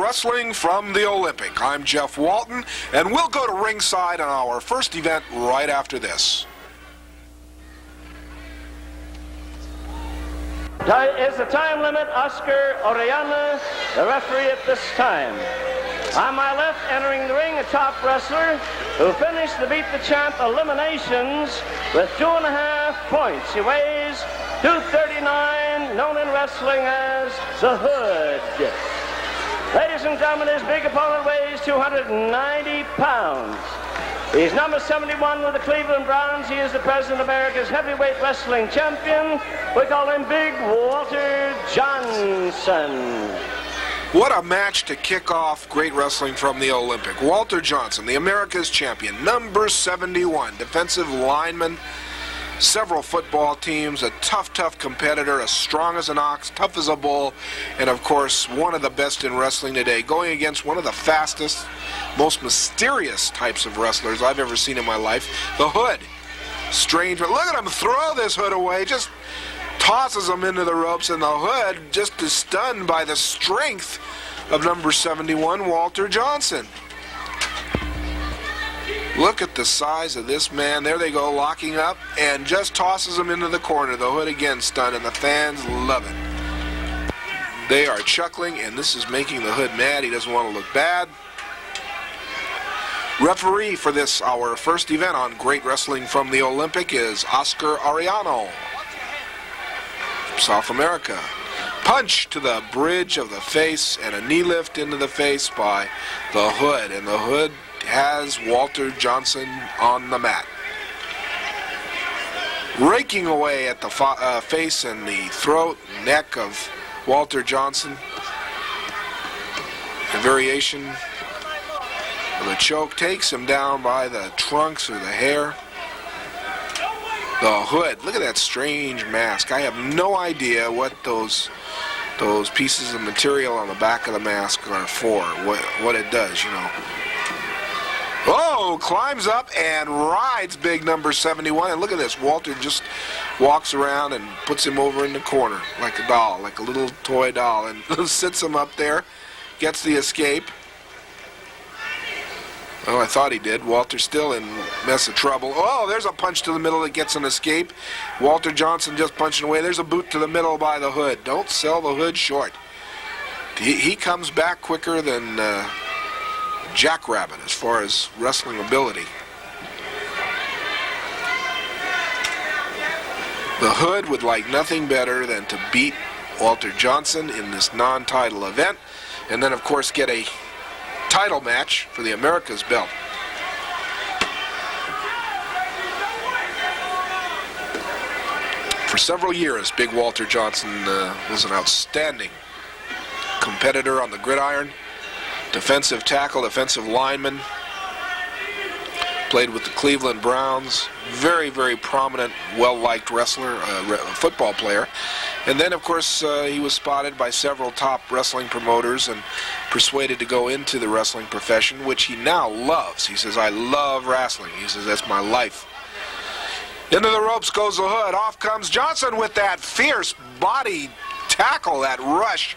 Wrestling from the Olympic. I'm Jeff Walton, and we'll go to ringside on our first event right after this. Is the time limit Oscar Orellana, the referee at this time. On my left, entering the ring, a top wrestler who finished the Beat the Champ eliminations with 2.5 points. He weighs 239, known in wrestling as the Hood. Ladies and gentlemen, his big opponent weighs 290 pounds. He's number 71 with the Cleveland Browns. He is the President of America's heavyweight wrestling champion. We call him Big Walter Johnson. What a match to kick off great wrestling from the Olympic. Walter Johnson, the America's champion, number 71, defensive lineman, several football teams, a tough competitor, as strong as an ox, tough as a bull, and of course one of the best in wrestling today, going against one of the fastest, most mysterious types of wrestlers I've ever seen in my life, the Hood. Strange, but look at him throw this Hood away, just tosses him into the ropes, and the Hood just is stunned by the strength of number 71, Walter Johnson. Look at the size of this man. There they go, locking up, and just tosses him into the corner. The Hood again stunned, and the fans love it. They are chuckling, and this is making the Hood mad. He doesn't want to look bad. Referee for this, our first event on Great Wrestling from the Olympic, is Oscar Arellano, South America. Punch to the bridge of the face and a knee lift into the face by the Hood, and the Hood has Walter Johnson on the mat. Raking away at the face and the throat and neck of Walter Johnson. A variation of a choke takes him down by the trunks or the hair. The Hood, look at that strange mask. I have no idea what those pieces of material on the back of the mask are for, what it does, you know. Oh, climbs up and rides big number 71. And look at this. Walter just walks around and puts him over in the corner like a doll, like a little toy doll, and sits him up there, gets the escape. Well, I thought he did. Walter's still in mess of trouble. Oh, there's a punch to the middle that gets an escape. Walter Johnson just punching away. There's a boot to the middle by the Hood. Don't sell the Hood short. He comes back quicker than Jackrabbit as far as wrestling ability. The Hood would like nothing better than to beat Walter Johnson in this non-title event, and then of course get a title match for the America's belt. For several years, Big Walter Johnson was an outstanding competitor on the gridiron. Defensive tackle, defensive lineman, played with the Cleveland Browns, very prominent, well-liked wrestler, football player. And then, of course, he was spotted by several top wrestling promoters and persuaded to go into the wrestling profession, which he now loves. He says, I love wrestling. He says, that's my life. Into the ropes goes the Hood. Off comes Johnson with that fierce body tackle, that rush.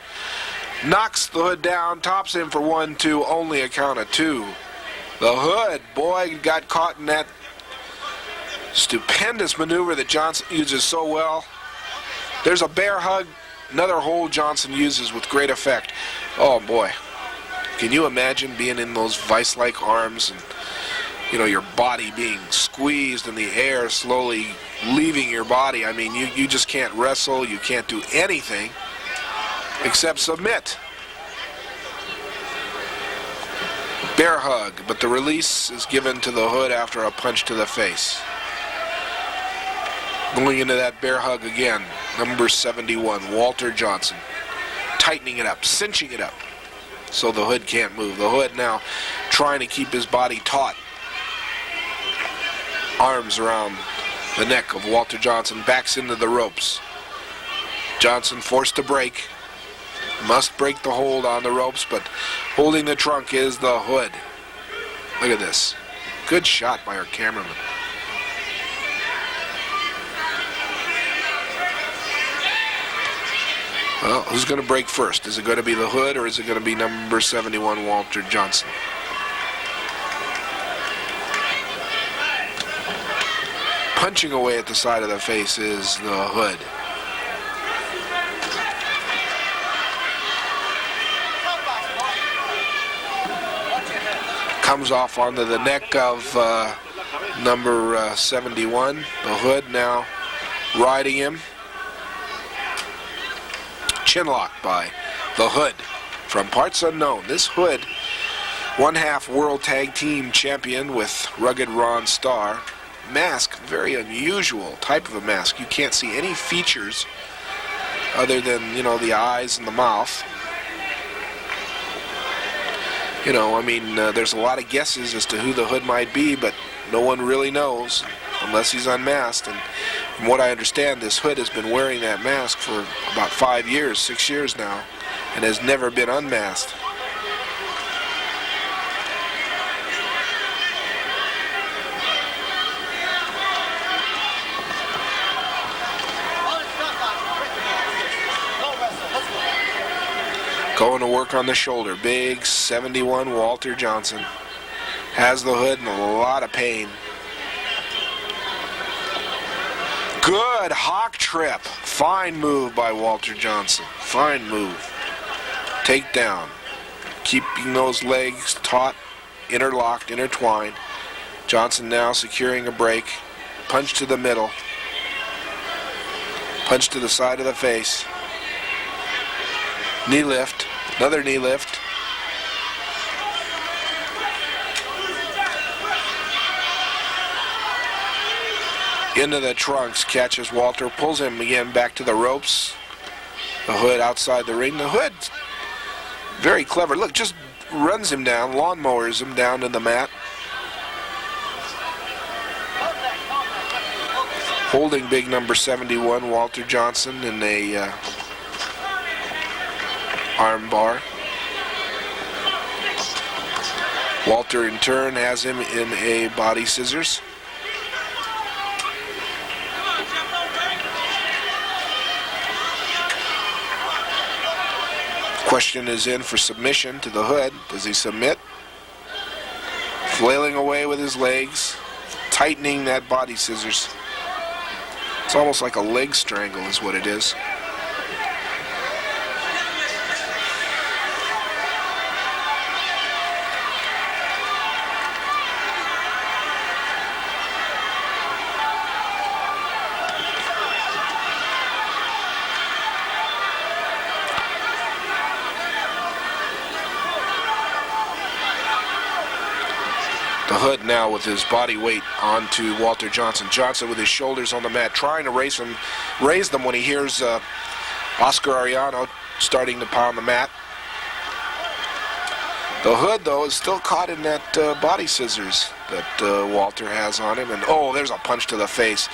Knocks the Hood down, tops him for 1-2, only a count of 2. The Hood, boy, got caught in that stupendous maneuver that Johnson uses so well. There's a bear hug, another hold Johnson uses with great effect. Oh, boy. Can you imagine being in those vice-like arms and, you know, your body being squeezed and the air slowly leaving your body? I mean, you just can't wrestle, you can't do anything except submit. Bear hug, but the release is given to the Hood after a punch to the face. Going into that bear hug again, number 71, Walter Johnson. Tightening it up, cinching it up, so the Hood can't move. The Hood now trying to keep his body taut. Arms around the neck of Walter Johnson, backs into the ropes. Johnson forced to break. Must break the hold on the ropes, but holding the trunk is the Hood. Look at this. Good shot by our cameraman. Well, who's going to break first? Is it going to be the Hood or is it going to be number 71, Walter Johnson? Punching away at the side of the face is the Hood. Comes off onto the neck of number 71. The Hood now riding him. Chinlock by the Hood from parts unknown. This Hood, one-half World Tag Team Champion with rugged Ron Starr. Mask, very unusual type of a mask. You can't see any features other than, you know, the eyes and the mouth. You know, I mean, there's a lot of guesses as to who the Hood might be, but no one really knows unless he's unmasked. And from what I understand, this Hood has been wearing that mask for about 5 years, 6 years now, and has never been unmasked. Going to work on the shoulder. Big 71 Walter Johnson has the Hood in a lot of pain. Good hawk trip. Fine move by Walter Johnson. Fine move. Takedown. Keeping those legs taut, interlocked, intertwined. Johnson now securing a break. Punch to the middle. Punch to the side of the face. Knee lift. Another knee lift. Into the trunks, catches Walter, pulls him again back to the ropes. The Hood outside the ring. The Hood, very clever. Look, just runs him down, lawnmowers him down to the mat. Holding big number 71, Walter Johnson, in a arm bar. Walter in turn has him in a body scissors. Question is in for submission to the Hood. Does he submit? Flailing away with his legs, tightening that body scissors. It's almost like a leg strangle is what it is. The Hood now with his body weight onto Walter Johnson. Johnson with his shoulders on the mat, trying to raise them when he hears Oscar Arellano starting to pound the mat. The Hood, though, is still caught in that body scissors that Walter has on him. And, oh, there's a punch to the face.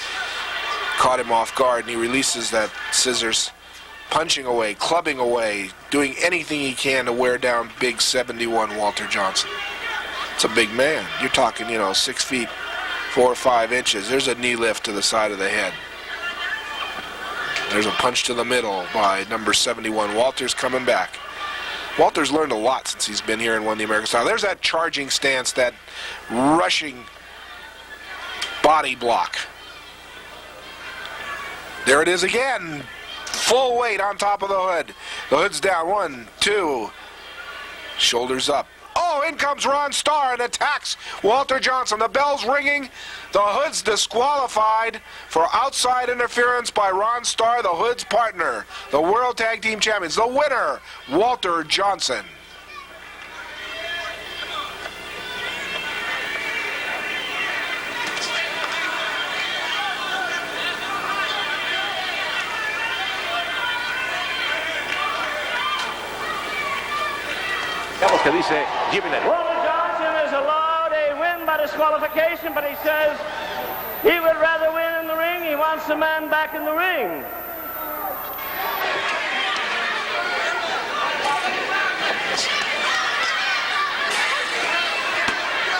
Caught him off guard, and he releases that scissors, punching away, clubbing away, doing anything he can to wear down big 71 Walter Johnson. It's a big man. You're talking, 6 feet, 4 or 5 inches. There's a knee lift to the side of the head. There's a punch to the middle by number 71. Walter's coming back. Walter's learned a lot since he's been here and won the American style. There's that charging stance, that rushing body block. There it is again. Full weight on top of the Hood. The Hood's down. 1, 2. Shoulders up. Oh, in comes Ron Starr and attacks Walter Johnson. The bell's ringing. The Hood's disqualified for outside interference by Ron Starr, the Hood's partner. The World Tag Team Champions. The winner, Walter Johnson. Que dice Jimmy Lennon. Walter Johnson is allowed a win by disqualification, but he says he would rather win in the ring. He wants the man back in the ring.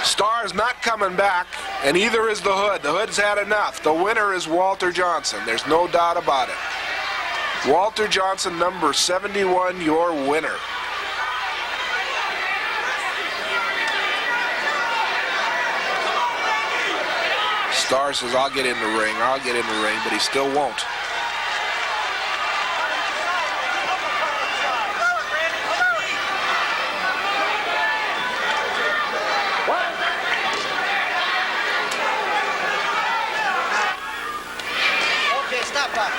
Starr's not coming back, and either is the Hood. The Hood's had enough. The winner is Walter Johnson. There's no doubt about it. Walter Johnson, number 71, your winner. Starr says, I'll get in the ring, but he still won't. Okay, stop that.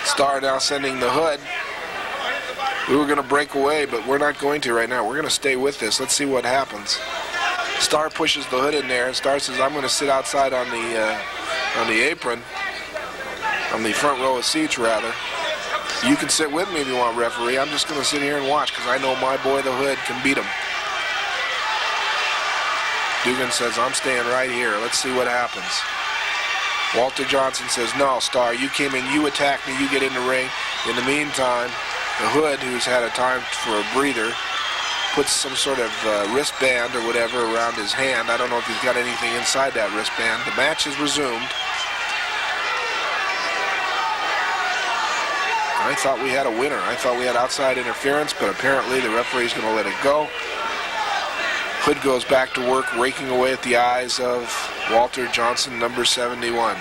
Starr now sending the Hood. We were going to break away, but we're not going to right now. We're going to stay with this. Let's see what happens. Starr pushes the Hood in there, and Starr says, I'm going to sit outside on the apron, on the front row of seats, rather. You can sit with me if you want, referee. I'm just going to sit here and watch because I know my boy, the Hood, can beat him. Dugan says, I'm staying right here. Let's see what happens. Walter Johnson says, no, Starr, you came in, you attacked me, you get in the ring. In the meantime, the Hood, who's had a time for a breather, puts some sort of wristband or whatever around his hand. I don't know if he's got anything inside that wristband. The match is resumed. I thought we had a winner. I thought we had outside interference, but apparently the referee's going to let it go. Hood goes back to work, raking away at the eyes of Walter Johnson, number 71.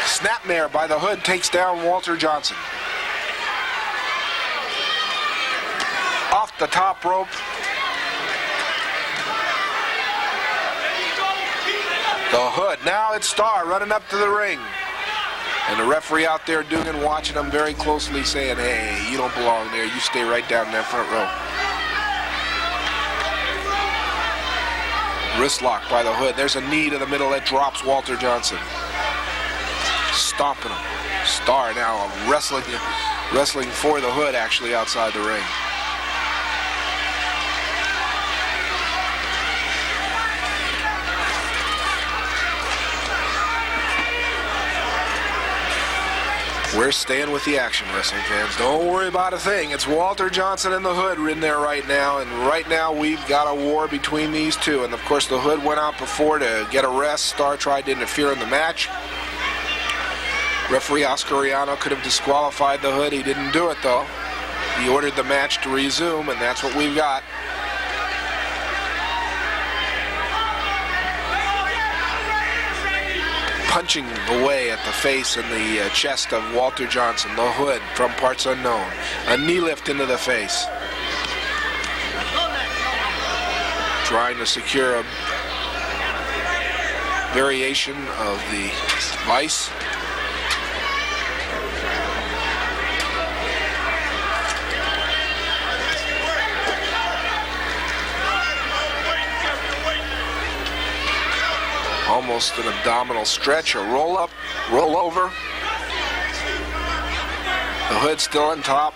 Snapmare by the Hood takes down Walter Johnson. Off the top rope. The Hood. Now it's Starr running up to the ring. And the referee out there, Dugan, watching him very closely, saying, hey, you don't belong there. You stay right down in that front row. Wrist lock by the Hood. There's a knee to the middle that drops Walter Johnson. Stomping him. Starr now wrestling for the Hood, actually, outside the ring. We're staying with the action, wrestling fans. Don't worry about a thing. It's Walter Johnson and the Hood in there right now, and right now we've got a war between these two. And of course, the Hood went out before to get a rest. Starr tried to interfere in the match. Referee Oscar Riano could have disqualified the Hood. He didn't do it, though. He ordered the match to resume, and that's what we've got. Punching away at the face and the chest of Walter Johnson, the Hood, from parts unknown. A knee lift into the face. Trying to secure a variation of the vice. Almost an abdominal stretch, a roll up, roll over. The Hood still on top,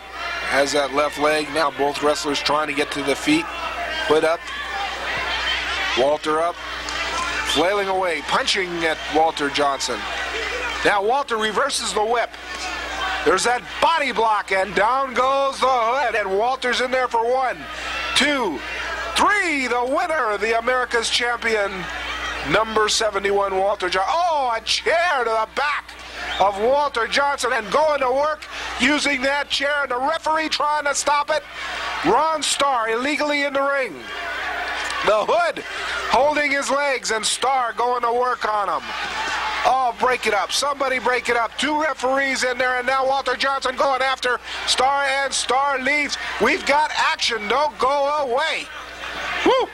has that left leg. Now both wrestlers trying to get to the feet. Hood up, Walter up, flailing away, punching at Walter Johnson. Now Walter reverses the whip. There's that body block, and down goes the Hood, and Walter's in there for 1, 2, 3. The winner, the America's champion, number 71, Walter Johnson. Oh, a chair to the back of Walter Johnson, and going to work using that chair, and the referee trying to stop it. Ron Starr illegally in the ring. The Hood holding his legs, and Starr going to work on him. Oh, break it up. Somebody break it up. 2 referees in there, and now Walter Johnson going after Starr, and Starr leaves. We've got action. Don't go away. Woo!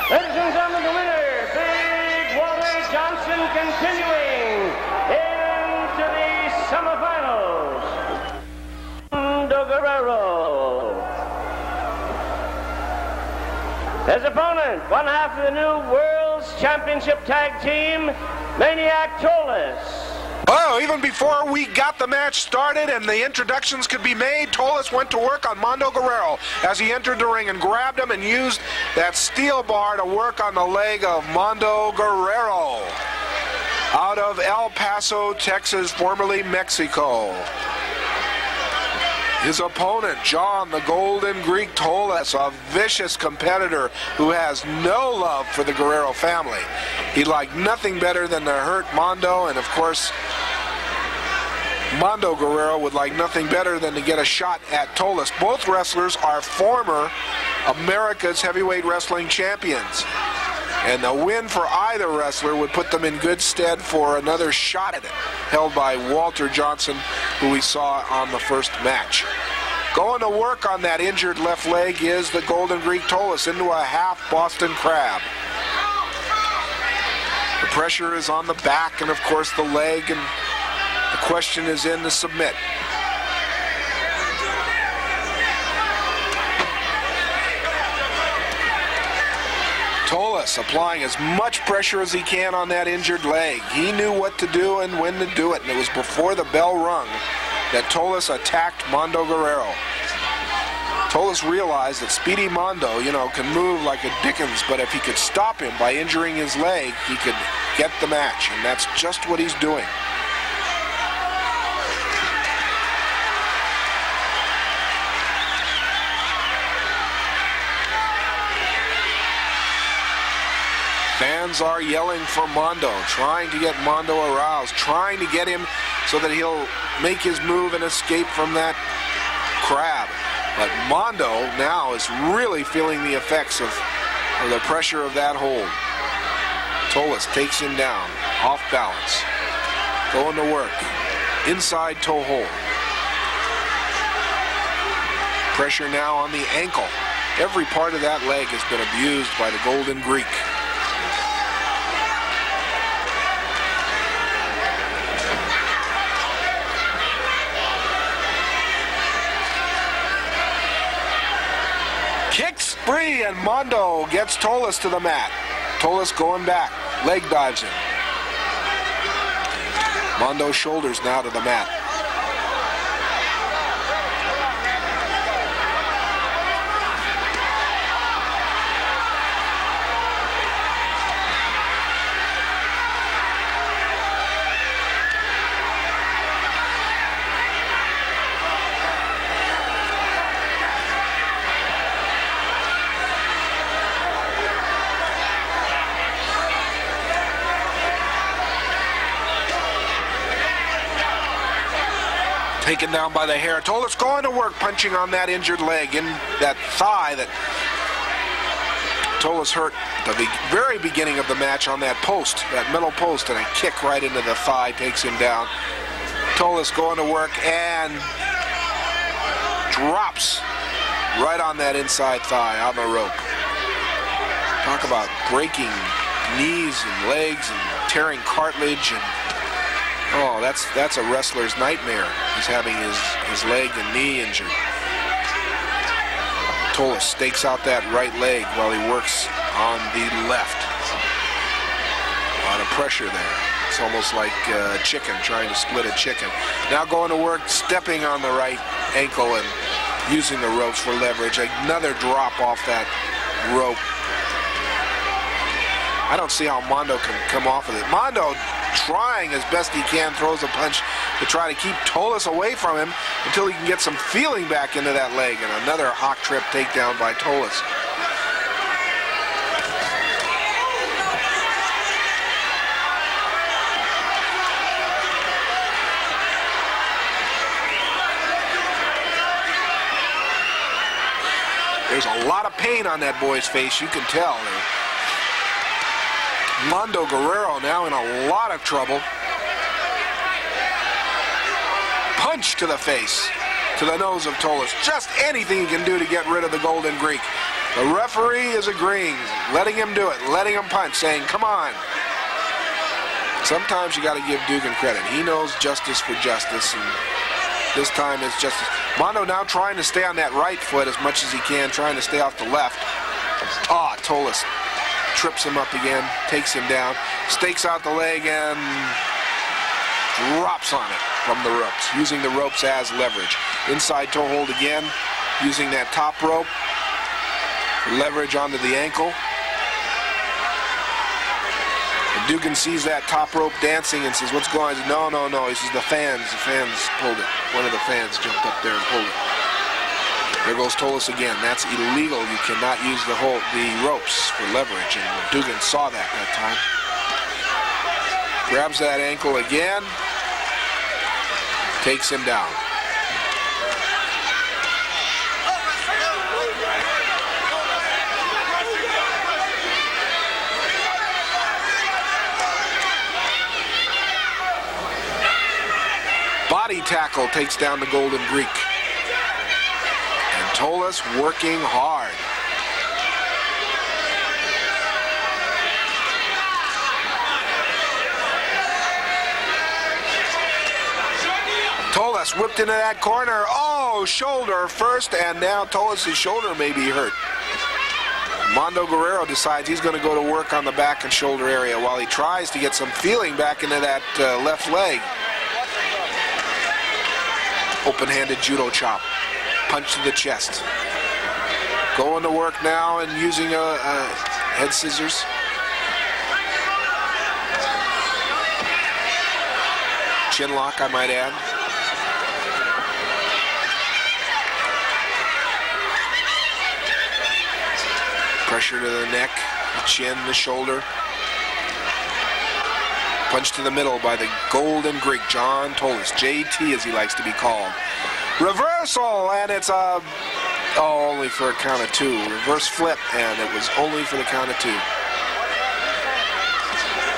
Ladies and gentlemen, the winner, Big Walter Johnson, continuing into the semifinals. Mando Guerrero. His opponent, one half of the new World's Championship Tag Team, Maniac Tolos. Oh, even before we got the match started and the introductions could be made, Tolos went to work on Mando Guerrero as he entered the ring and grabbed him and used that steel bar to work on the leg of Mando Guerrero out of El Paso, Texas, formerly Mexico. His opponent, John the Golden Greek Tolos, a vicious competitor who has no love for the Guerrero family. He liked nothing better than to hurt Mando, and of course, Mando Guerrero would like nothing better than to get a shot at Tolos. Both wrestlers are former America's heavyweight wrestling champions, and the win for either wrestler would put them in good stead for another shot at it, held by Walter Johnson, who we saw on the first match. Going to work on that injured left leg is the Golden Greek Tolos into a half Boston Crab. The pressure is on the back and of course the leg, and the question is in to submit. Tolos applying as much pressure as he can on that injured leg. He knew what to do and when to do it, and it was before the bell rung that Tolos attacked Mando Guerrero. Tolos realized that Speedy Mando, can move like a Dickens, but if he could stop him by injuring his leg, he could get the match, and that's just what he's doing. Fans are yelling for Mando, trying to get Mando aroused, trying to get him so that he'll make his move and escape from that crab. But Mando now is really feeling the effects of the pressure of that hold. Tolos takes him down, off balance, going to work, inside toe hold. Pressure now on the ankle. Every part of that leg has been abused by the Golden Greek. Kicks free, and Mando gets Tolos to the mat. Tolos going back, leg dives him. Mando's shoulders now to the mat. Taken down by the hair. Tolos going to work, punching on that injured leg, in that thigh that Tolos hurt at the very beginning of the match on that post, that middle post, and a kick right into the thigh takes him down. Tolos going to work and drops right on that inside thigh on the rope. Talk about breaking knees and legs and tearing cartilage, and oh, that's a wrestler's nightmare. He's having his leg and knee injured. Tolos stakes out that right leg while he works on the left. A lot of pressure there. It's almost like a chicken trying to split a chicken. Now going to work, stepping on the right ankle and using the ropes for leverage. Another drop off that rope. I don't see how Mando can come off of it. Mando, trying as best he can, throws a punch to try to keep Tolos away from him until he can get some feeling back into that leg, and another hawk trip takedown by Tolos. There's a lot of pain on that boy's face, you can tell. Mando Guerrero now in a lot of trouble. Punch to the face, to the nose of Tolos. Just anything he can do to get rid of the Golden Greek. The referee is agreeing, letting him do it, letting him punch, saying, come on. Sometimes you got to give Dugan credit. He knows justice for justice, and this time it's justice. Mando now trying to stay on that right foot as much as he can, trying to stay off the left. Tolos trips him up again, takes him down, stakes out the leg, and drops on it from the ropes, using the ropes as leverage. Inside toe hold again, using that top rope for leverage onto the ankle. And Dugan sees that top rope dancing and says, what's going on? He says, no. He says, the fans pulled it. One of the fans jumped up there and pulled it. There goes Tolos again. That's illegal. You cannot use the ropes for leverage, and Dugan saw that time. Grabs that ankle again, takes him down. Body tackle takes down the Golden Greek. And Tolos working hard. Tolos whipped into that corner. Oh, shoulder first, and now Tolos' shoulder may be hurt. Mando Guerrero decides he's going to go to work on the back and shoulder area while he tries to get some feeling back into that left leg. Open-handed judo chop. Punch to the chest. Going to work now and using head scissors. Chin lock, I might add. Pressure to the neck, the chin, the shoulder. Punch to the middle by the Golden Greek, John Tolos. JT, as he likes to be called. Reversal, and it's only for a count of two. Reverse flip, and it was only for the count of two.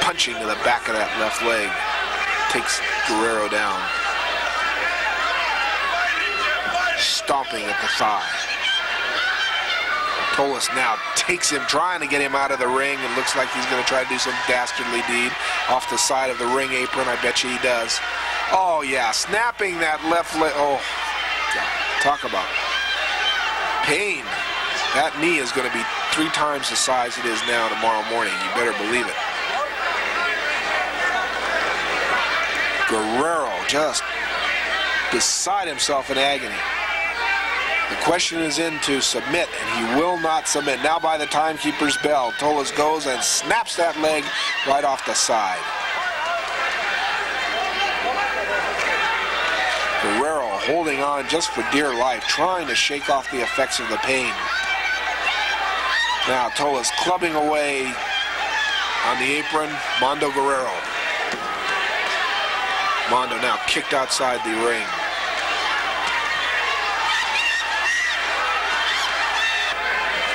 Punching to the back of that left leg. Takes Guerrero down. Stomping at the thigh. Tolos now takes him, trying to get him out of the ring, and looks like he's going to try to do some dastardly deed off the side of the ring apron. I bet you he does. Oh, yeah, snapping that left leg. Oh, God. Talk about pain. That knee is going to be 3 times the size it is now tomorrow morning. You better believe it. Guerrero just beside himself in agony. The question is in to submit, and he will not submit. Now by the timekeeper's bell, Tolos goes and snaps that leg right off the side. Guerrero holding on just for dear life, trying to shake off the effects of the pain. Now Tolos clubbing away on the apron, Mando Guerrero. Mando now kicked outside the ring.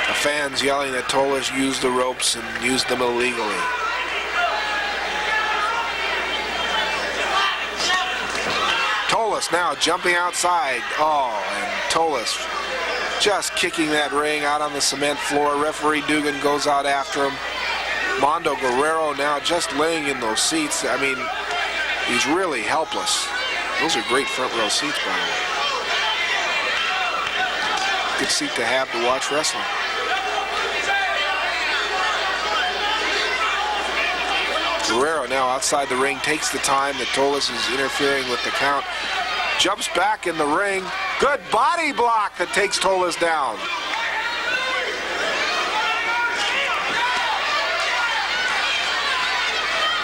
The fans yelling that Tolos used the ropes and used them illegally. Tolos now jumping outside. Oh, and Tolos just kicking that ring out on the cement floor. Referee Dugan goes out after him. Mando Guerrero now just laying in those seats. I mean, he's really helpless. Those are great front row seats, by the way. Good seat to have to watch wrestling. Guerrero now outside the ring, takes the time that Tolos is interfering with the count. Jumps back in the ring. Good body block that takes Tolos down.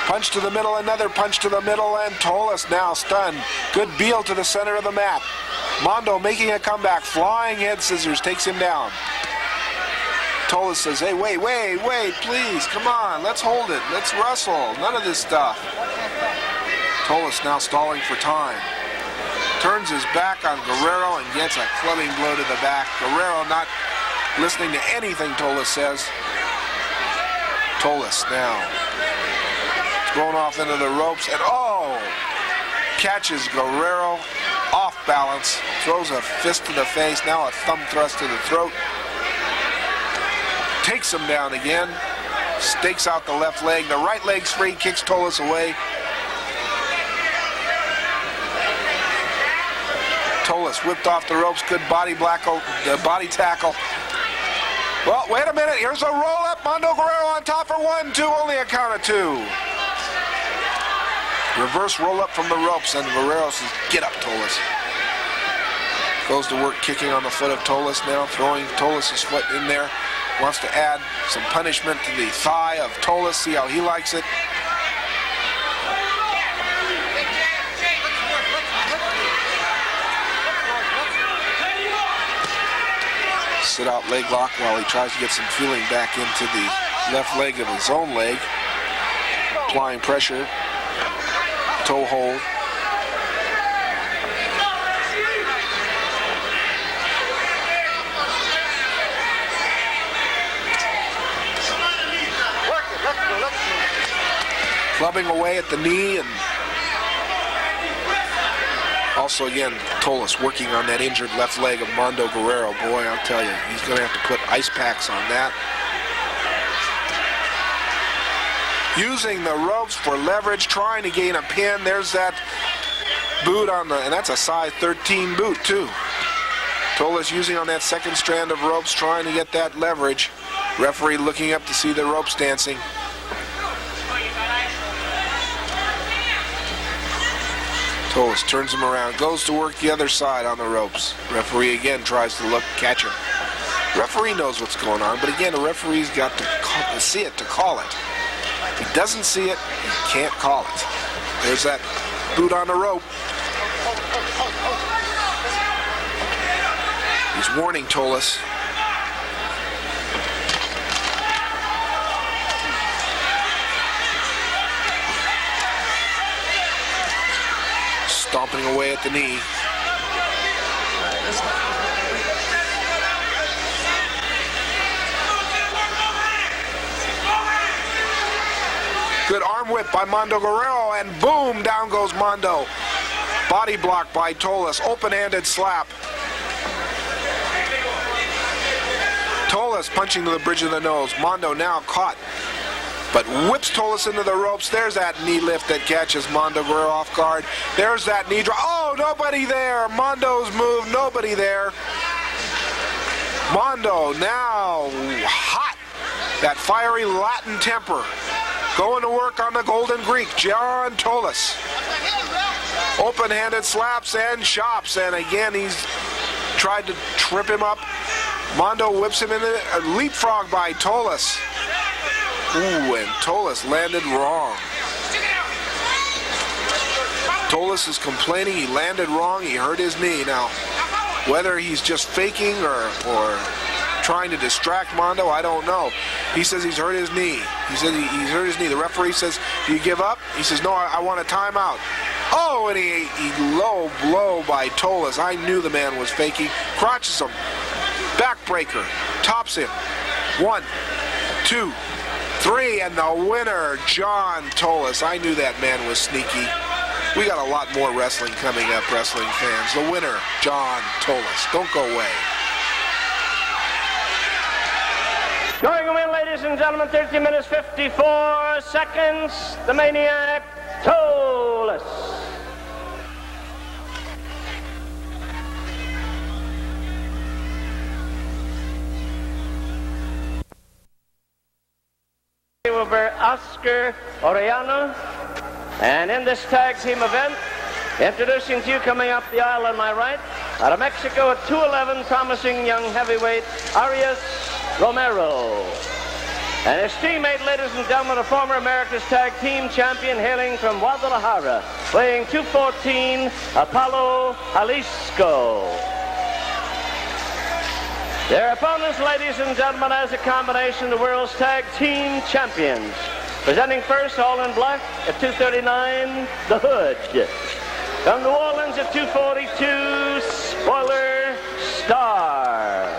Punch to the middle, another punch to the middle, and Tolos now stunned. Good heel to the center of the mat. Mando making a comeback, flying head scissors, takes him down. Tolos says, hey, wait, please, come on, let's hold it, let's wrestle, none of this stuff. Tolos now stalling for time. Turns his back on Guerrero and gets a clubbing blow to the back. Guerrero not listening to anything Tolos says. Tolos now going off into the ropes, and catches Guerrero off balance, throws a fist to the face, now a thumb thrust to the throat. Takes him down again, stakes out the left leg, the right leg's free, kicks Tolos away. Tolos whipped off the ropes, good body tackle. Well, wait a minute, here's a roll up, Mando Guerrero on top for 1, 2, only a count of 2. Reverse roll up from the ropes, and Guerrero says, get up, Tolos. Goes to work kicking on the foot of Tolos now, throwing Tolos' foot in there. Wants to add some punishment to the thigh of Tolos, see how he likes it. Sit out leg lock while he tries to get some feeling back into the left leg of his own leg. Applying pressure. Toe hold. Clubbing away at the knee, and also again, Tolos working on that injured left leg of Mando Guerrero. Boy, I'll tell you, he's going to have to put ice packs on that. Using the ropes for leverage, trying to gain a pin. There's that boot on the, and that's a size 13 boot too. Tolos using on that second strand of ropes, trying to get that leverage. Referee looking up to see the ropes dancing. Tolos turns him around, goes to work the other side on the ropes. Referee again tries to look, catch him. Referee knows what's going on, but again, the referee's got to see it to call it. If he doesn't see it, he can't call it. There's that boot on the rope. He's warning Tolos. Stomping away at the knee. Good arm whip by Mando Guerrero, and boom, down goes Mando. Body block by Tolos, open-handed slap. Tolos punching to the bridge of the nose. Mando now caught, but whips Tolos into the ropes. There's that knee lift that catches Mando Guerrero off guard. There's that knee drop. Oh, nobody there. Mondo's move, nobody there. Mando now hot. That fiery Latin temper. Going to work on the Golden Greek, John Tolos. Open-handed slaps and chops, and again he's tried to trip him up. Mando whips him into a leapfrog by Tolos. Ooh, and Tolos landed wrong. Tolos is complaining he landed wrong, he hurt his knee. Now, whether he's just faking or trying to distract Mando, I don't know. He says he's hurt his knee. He says he's hurt his knee. The referee says, do you give up? He says, no, I want a timeout. Oh, and he low blow by Tolos. I knew the man was faking. Crotches him. Backbreaker. Tops him. 1, 2, 3, and the winner, John Tolos. I knew that man was sneaky. We got a lot more wrestling coming up, wrestling fans. The winner, John Tolos. Don't go away. Going to win, ladies and gentlemen, 13 minutes, 54 seconds, the Maniac, Tolos. Will be Oscar Orellana. And in this tag team event, introducing to you coming up the aisle on my right, out of Mexico at 211, promising young heavyweight Arias Romero. And his teammate, ladies and gentlemen, a former America's Tag Team Champion hailing from Guadalajara, weighing 214, Apollo Jalisco. Their opponents, ladies and gentlemen, as a combination, the world's Tag Team Champions. Presenting first, all in black, at 239, The Hood. From New Orleans at 242, Spoiler Starr.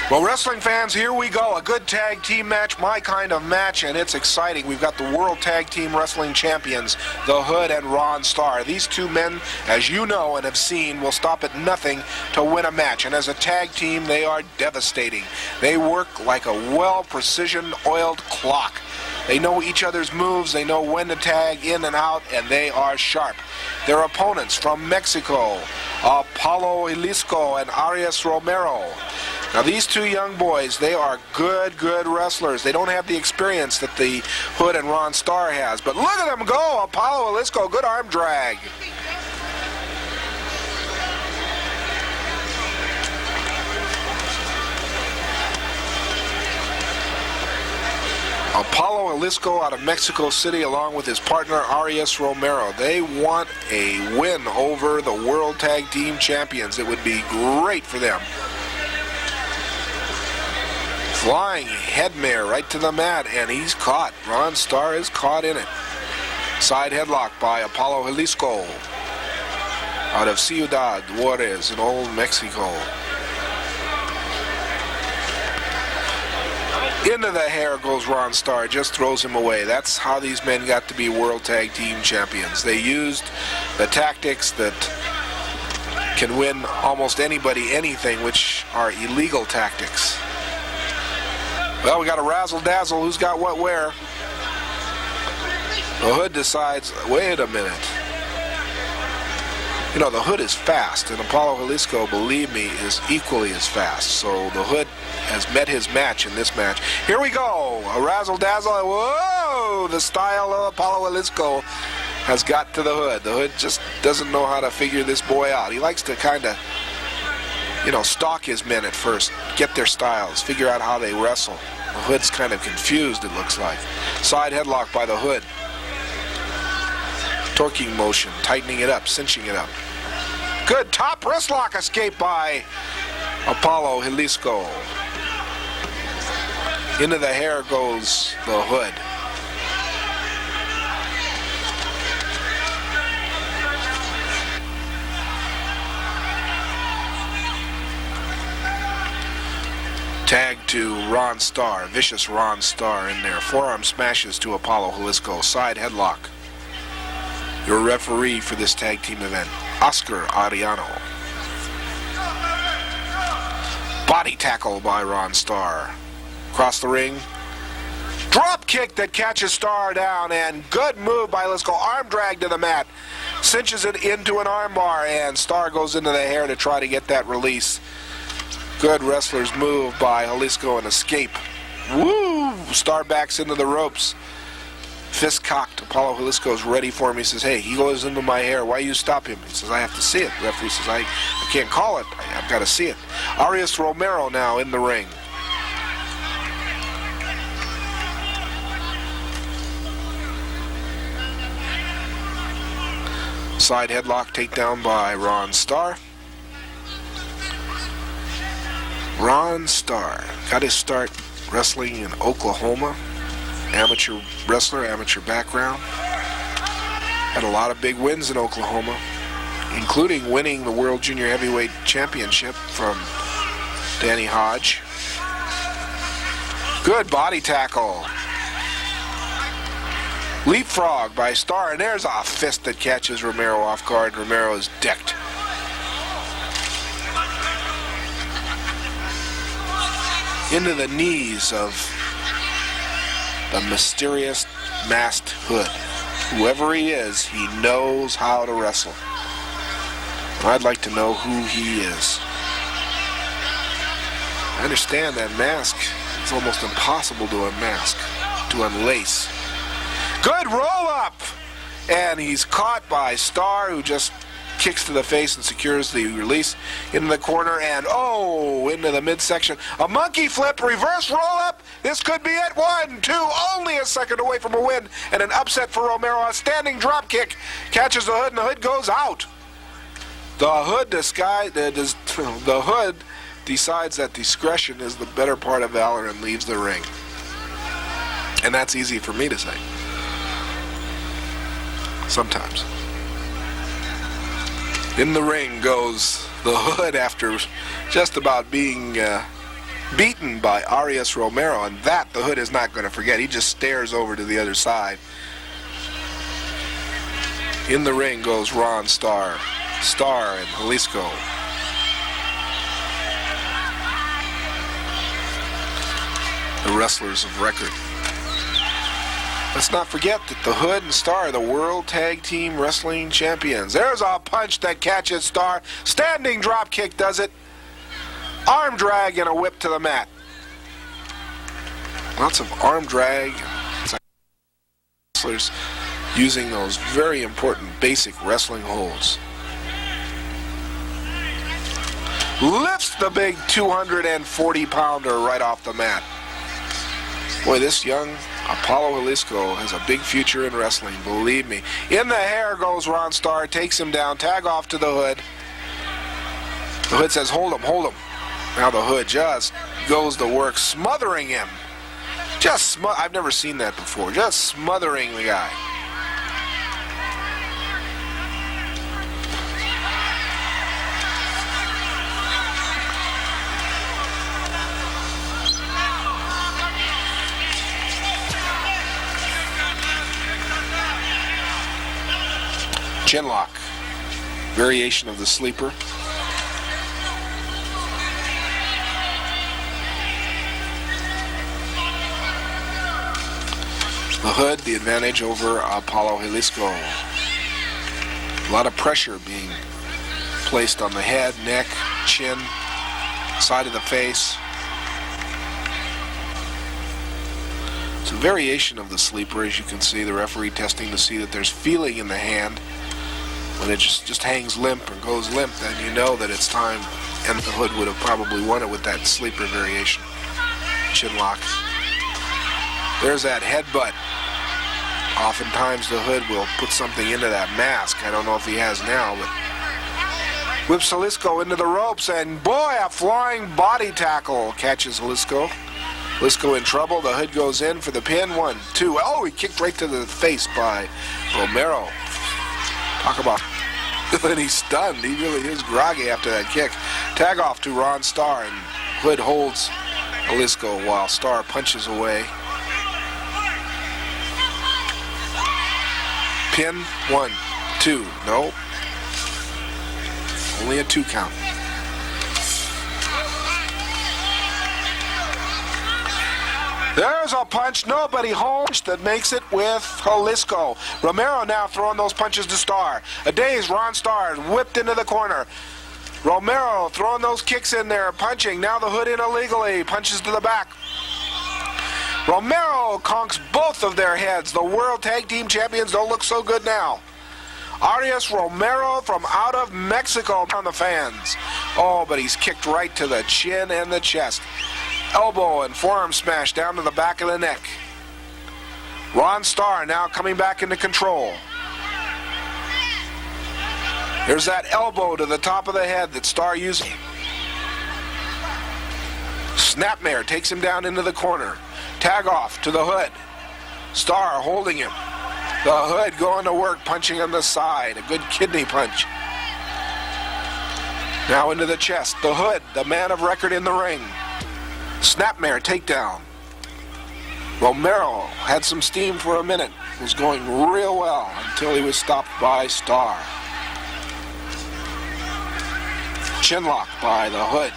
Well, wrestling fans, here we go. A good tag team match, my kind of match, and it's exciting. We've got the World Tag Team Wrestling Champions, The Hood and Ron Starr. These two men, as you know and have seen, will stop at nothing to win a match. And as a tag team, they are devastating. They work like a well-precision oiled clock. They know each other's moves, they know when to tag in and out, and they are sharp. Their opponents from Mexico, Apollo Jalisco and Arias Romero. Now these two young boys, they are good wrestlers. They don't have the experience that the Hood and Ron Starr has. But look at them go. Apollo Jalisco, good arm drag. Apollo Jalisco out of Mexico City along with his partner Arias Romero. They want a win over the World Tag Team Champions. It would be great for them. Flying headmare right to the mat, and he's caught. Ron Starr is caught in it. Side headlock by Apollo Jalisco out of Ciudad Juarez in Old Mexico. Into the hair goes Ron Starr, just throws him away. That's how these men got to be World Tag Team Champions. They used the tactics that can win almost anybody anything, which are illegal tactics. Well, we got a razzle-dazzle. Who's got what where? The Hood decides, wait a minute. You know, the Hood is fast, and Apollo Jalisco, believe me, is equally as fast. So the Hood has met his match in this match. Here we go. A razzle-dazzle. Whoa! The style of Apollo Jalisco has got to the Hood. The Hood just doesn't know how to figure this boy out. He likes to kind of, you know, stalk his men at first, get their styles, figure out how they wrestle. The Hood's kind of confused, it looks like. Side headlock by the Hood. Torquing motion, tightening it up, cinching it up. Good top wrist lock escape by Apollo Jalisco. Into the hair goes the Hood. Tag to Ron Starr, vicious Ron Starr in there. Forearm smashes to Apollo Jalisco. Side headlock. Your referee for this tag team event, Oscar Ariano. Body tackle by Ron Starr. Across the ring. Drop kick that catches Starr down, and good move by Jalisco. Arm drag to the mat. Cinches it into an arm bar, and Starr goes into the hair to try to get that release. Good wrestler's move by Jalisco, and escape. Woo! Starr backs into the ropes. Fist cocked. Apollo Jalisco's ready for him. He says, hey, he goes into my hair. Why you stop him? He says, I have to see it. The referee says, I can't call it. I've got to see it. Arias Romero now in the ring. Side headlock takedown by Ron Starr. Ron Starr got his start wrestling in Oklahoma. Amateur wrestler, amateur background. Had a lot of big wins in Oklahoma, including winning the World Junior Heavyweight Championship from Danny Hodge. Good body tackle. Leapfrog by Starr, and there's a fist that catches Romero off guard. Romero is decked. Into the knees of the mysterious masked Hood. Whoever he is, he knows how to wrestle. I'd like to know who he is. I understand that mask. It's almost impossible to unmask, to unlace. Good roll up! And he's caught by Starr, who just kicks to the face and secures the release into the corner, and into the midsection. A monkey flip, reverse roll up. This could be it. 1, 2, only a second away from a win, and an upset for Romero. A standing drop kick catches the Hood, and the Hood goes out. The Hood decides that discretion is the better part of valor and leaves the ring. And that's easy for me to say. Sometimes. In the ring goes the Hood after just about being beaten by Arias Romero, and that the Hood is not going to forget. He just stares over to the other side. In the ring goes Ron Starr. Starr and Jalisco. The wrestlers of record. Let's not forget that the Hood and Starr are the World Tag Team Wrestling Champions. There's a punch that catches Starr. Standing drop kick does it. Arm drag and a whip to the mat. Lots of arm drag. Wrestlers using those very important basic wrestling holds. Lifts the big 240-pounder right off the mat. Boy, this young Apollo Jalisco has a big future in wrestling, believe me. In the hair goes Ron Starr, takes him down, tag off to the Hood. The Hood says, hold him, hold him. Now the Hood just goes to work, smothering him. I've never seen that before, just smothering the guy. Chin lock, variation of the sleeper. The Hood, the advantage over Apollo Jalisco. A lot of pressure being placed on the head, neck, chin, side of the face. It's a variation of the sleeper, as you can see. The referee testing to see that there's feeling in the hand. When it just hangs limp or goes limp, then you know that it's time. And the Hood would have probably won it with that sleeper variation. Chin lock. There's that headbutt. Oftentimes the Hood will put something into that mask. I don't know if he has now, but whips Jalisco into the ropes, and boy, a flying body tackle catches Jalisco. Jalisco in trouble. The Hood goes in for the pin. 1, 2. Oh, he kicked right to the face by Romero. Talk about when he's stunned. He really is groggy after that kick. Tag off to Ron Starr, and Hood holds Jalisco while Starr punches away. Pin, 1, 2. No. Only a 2 count. There's a punch. Nobody holds that makes it with Jalisco. Romero now throwing those punches to Starr. A dazed Ron Starr whipped into the corner. Romero throwing those kicks in there, punching. Now the Hood in illegally. Punches to the back. Romero conks both of their heads. The World Tag Team Champions don't look so good now. Arias Romero from out of Mexico on the fans. Oh, but he's kicked right to the chin and the chest. Elbow and forearm smash down to the back of the neck. Ron Starr now coming back into control. There's that elbow to the top of the head that Starr using. Snapmare takes him down into the corner. Tag off to the Hood. Starr holding him. The Hood going to work, punching on the side. A good kidney punch. Now into the chest. The Hood, the man of record in the ring. Snapmare takedown. Romero had some steam for a minute. Was going real well until he was stopped by Starr. Chinlock by the Hood.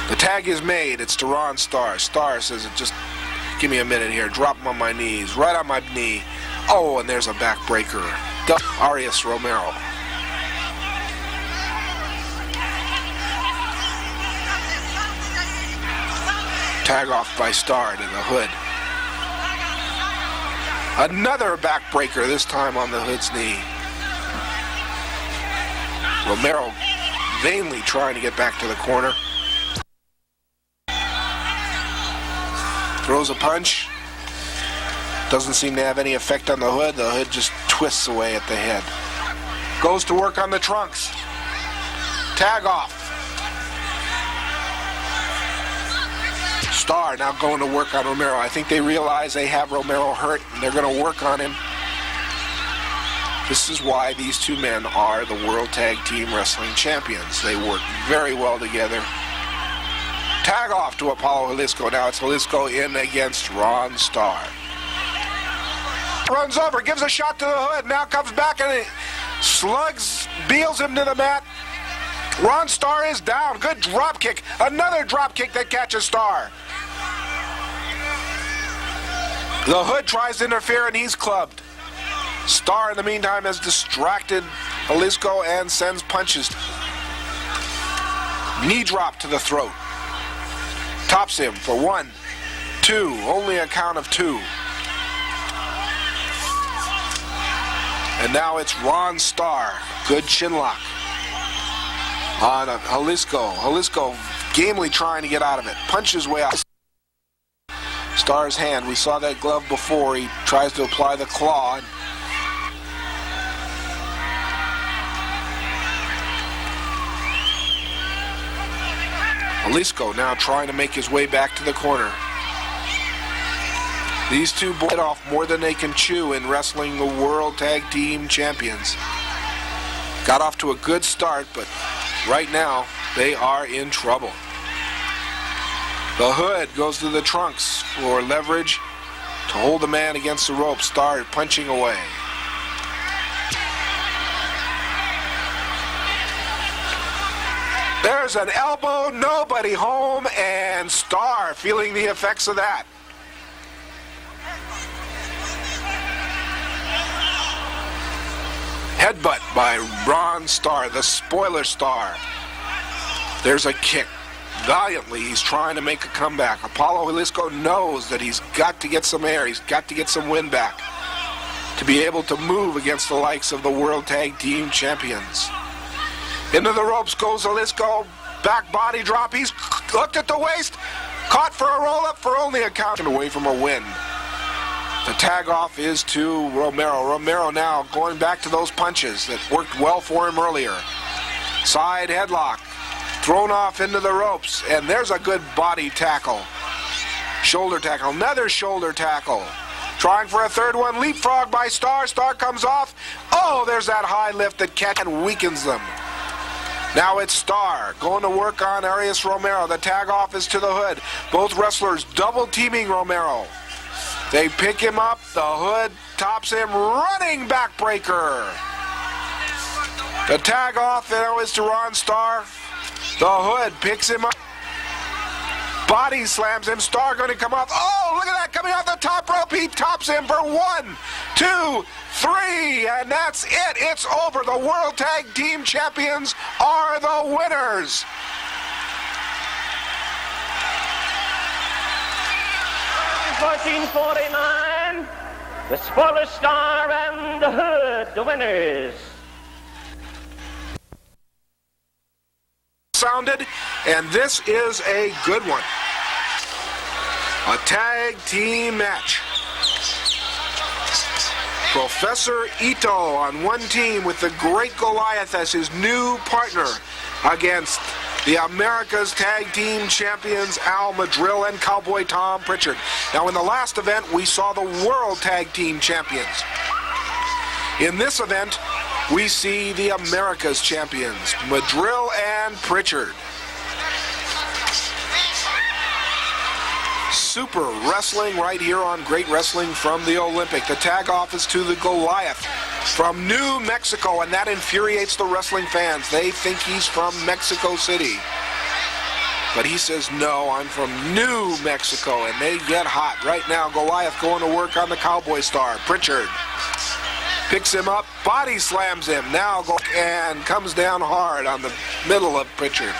The tag is made. It's to Ron Starr. Starr says, just give me a minute here. Drop him on my knees. Right on my knee. Oh, and there's a backbreaker. Arias Romero. Tag off by Starr to the Hood. Another backbreaker, this time on the Hood's knee. Romero vainly trying to get back to the corner. Throws a punch. Doesn't seem to have any effect on the Hood. The Hood just twists away at the head. Goes to work on the trunks. Tag off. Starr now going to work on Romero. I think they realize they have Romero hurt, and they're going to work on him. This is why these two men are the World Tag Team Wrestling Champions. They work very well together. Tag off to Apollo Jalisco. Now it's Jalisco in against Ron Starr. Runs over, gives a shot to the Hood. Now comes back and slugs, beals him to the mat. Ron Starr is down. Good drop kick. Another drop kick that catches Starr. The Hood tries to interfere and he's clubbed. Starr, in the meantime, has distracted Jalisco and sends punches. Knee drop to the throat. Tops him for 1, 2. Only a count of 2. And now it's Ron Starr. Good chin lock on Jalisco. Jalisco gamely trying to get out of it. Punches way out. Starr's hand. We saw that glove before. He tries to apply the claw. Jalisco now trying to make his way back to the corner. These two bite off more than they can chew in wrestling the World Tag Team Champions. Got off to a good start, but right now they are in trouble. The Hood goes to the trunks for leverage to hold the man against the rope. Starr punching away. There's an elbow, nobody home, and Starr feeling the effects of that. Headbutt by Ron Starr, the spoiler Starr. There's a kick. Valiantly, he's trying to make a comeback. Apollo Jalisco knows that he's got to get some air. He's got to get some wind back to be able to move against the likes of the World Tag Team Champions. Into the ropes goes Jalisco. Back body drop. He's looked at the waist. Caught for a roll-up for only a count and away from a win. The tag off is to Romero. Romero now going back to those punches that worked well for him earlier. Side headlock. Thrown off into the ropes, and there's a good body tackle. Shoulder tackle, another shoulder tackle. Trying for a third one, leapfrog by Starr. Starr comes off. Oh, there's that high lift that catches and weakens them. Now it's Starr going to work on Arias Romero. The tag off is to the Hood. Both wrestlers double teaming Romero. They pick him up. The Hood tops him, running backbreaker. The tag off now is to Ron Starr. The Hood picks him up. Body slams him. Starr going to come off. Oh, look at that coming off the top rope. He tops him for 1, 2, 3. And that's it. It's over. The World Tag Team Champions are the winners. In 1449, the spoiler Starr and the Hood, the winners. Sounded, and this is a good one. A tag team match. Professor Ito on one team with the Great Goliath as his new partner against the America's Tag Team Champions Al Madril and Cowboy Tom Pritchard. Now in the last event we saw the World Tag Team Champions. In this event we see the America's Champions, Madril and Pritchard. Super wrestling right here on Great Wrestling from the Olympic. The tag off is to the Goliath from New Mexico, and that infuriates the wrestling fans. They think he's from Mexico City. But he says, no, I'm from New Mexico, and they get hot. Right now, Goliath going to work on the Cowboy Star. Pritchard picks him up, body slams him, now and comes down hard on the middle of Pritchard.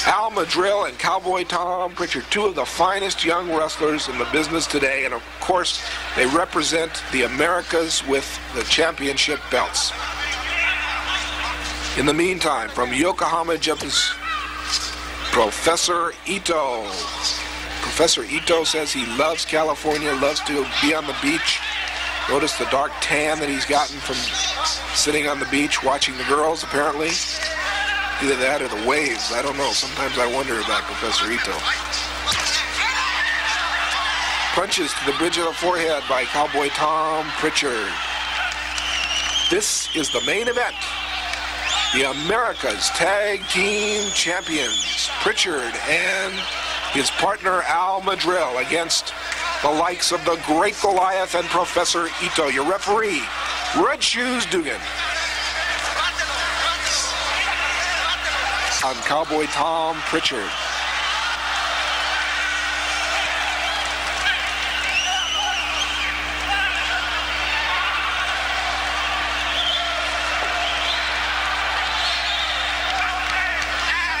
Al Madril and Cowboy Tom Pritchard, two of the finest young wrestlers in the business today, and of course they represent the Americas with the championship belts. In the meantime, from Yokohama, Japan's Professor Ito. Professor Ito says he loves California, loves to be on the beach. Notice the dark tan that he's gotten from sitting on the beach watching the girls, apparently. Either that or the waves. I don't know. Sometimes I wonder about Professor Ito. Punches to the bridge of the forehead by Cowboy Tom Pritchard. This is the main event. The America's Tag Team Champions, Pritchard and his partner Al Madril against the likes of the Great Goliath and Professor Ito. Your referee, Red Shoes Dugan. on Cowboy Tom Pritchard.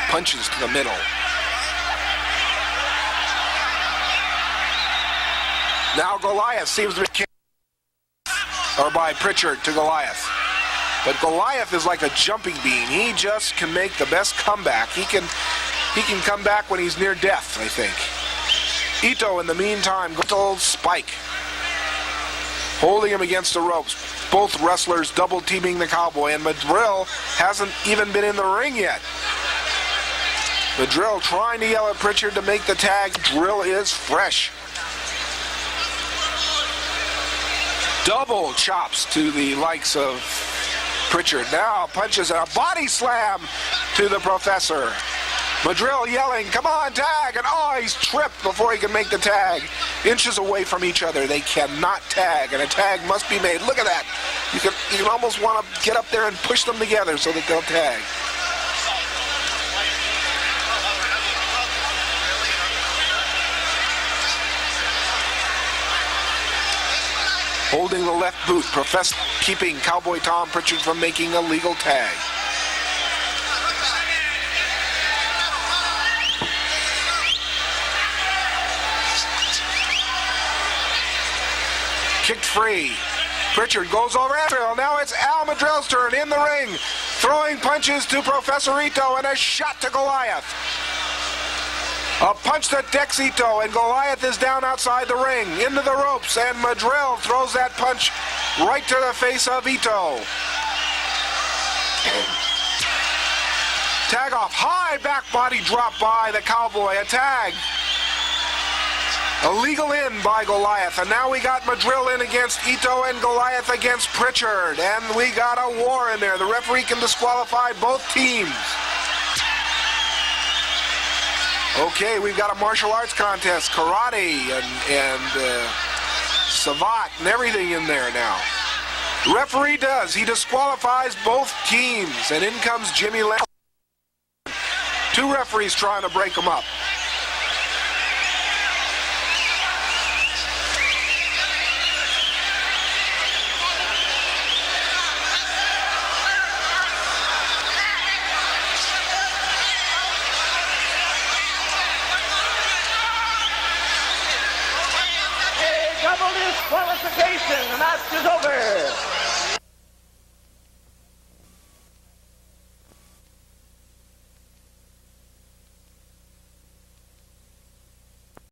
Punches to the middle. Now Goliath seems to be kicked, or by Pritchard to Goliath. But Goliath is like a jumping bean. He just can make the best comeback. He can come back when he's near death, I think. Ito, in the meantime, goes to old Spike, holding him against the ropes. Both wrestlers double teaming the Cowboy, and Madril hasn't even been in the ring yet. Madril trying to yell at Pritchard to make the tag. Drill is fresh. Double chops to the likes of Pritchard. Now punches and a body slam to the Professor. Madril yelling, come on, tag! And he's tripped before he can make the tag. Inches away from each other. They cannot tag, and a tag must be made. Look at that. You can almost want to get up there and push them together so that they'll tag. Holding the left boot, Professor keeping Cowboy Tom Pritchard from making a legal tag. Kicked free. Pritchard goes over after him. Now it's Al Madril's turn in the ring. Throwing punches to Professor Ito and a shot to Goliath. A punch that decks Ito, and Goliath is down outside the ring, into the ropes, and Madril throws that punch right to the face of Ito. Tag off, high back body drop by the Cowboy, a tag. A legal in by Goliath, and now we got Madril in against Ito and Goliath against Pritchard, and we got a war in there. The referee can disqualify both teams. Okay, we've got a martial arts contest, karate and savate and everything in there now. The referee does. He disqualifies both teams, and in comes Jimmy Lamb. Two referees trying to break them up. Disqualification. The match is over.